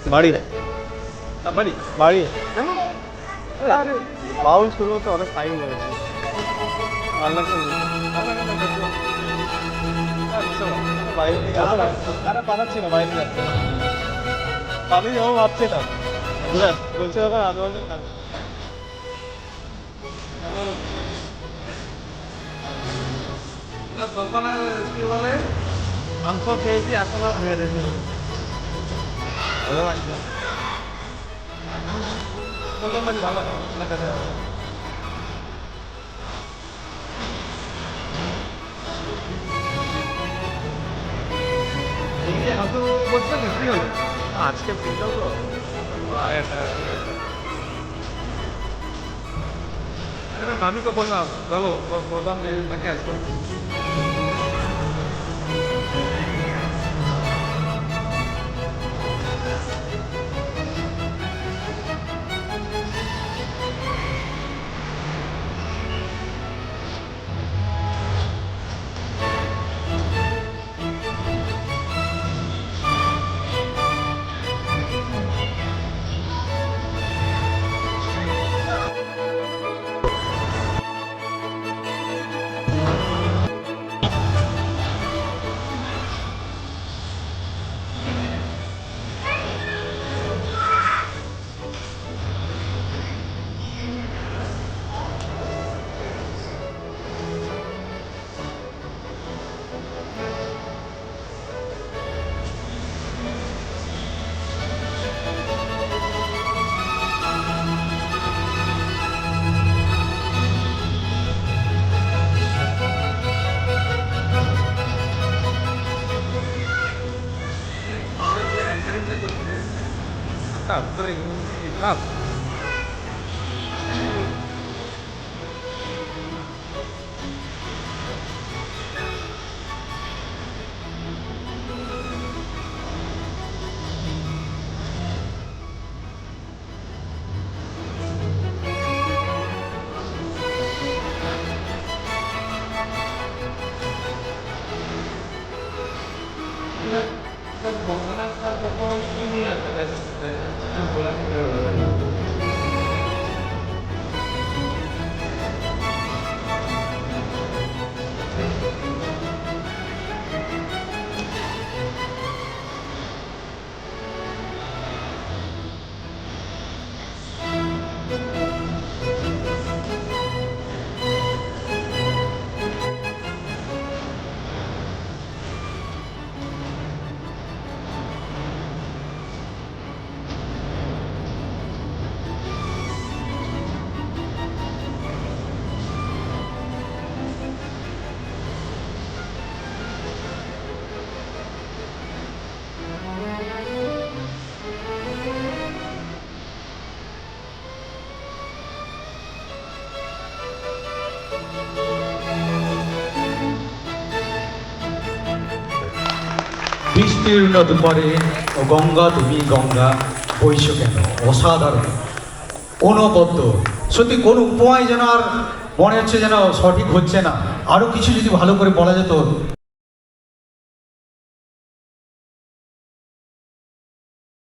বাড়ি বাড়ি বাড়ি আরে বাউল শুরু হতে অনেক টাইম লেগেছে বাইরে পাঠাচ্ছি না বাইরে যাচ্ছে আমি যাবো ভাবছিলাম বলছে ওখানে আধ ঘন্টা দোকানে কি বলে মাংস খেয়েছি এখন আর হয়ে গেছে আজকে ফিরল তো আমি তো বললাম চলো বললাম তাকে আসবো Up. বিস্তীর্ণ দুপারে গঙ্গা তুমি গঙ্গা বৈশ কেন অসাধারণ অনবদ্য সত্যি কোন উপমায় যেন আর মনে হচ্ছে যেন সঠিক হচ্ছে না আরো কিছু যদি ভালো করে বলা যেত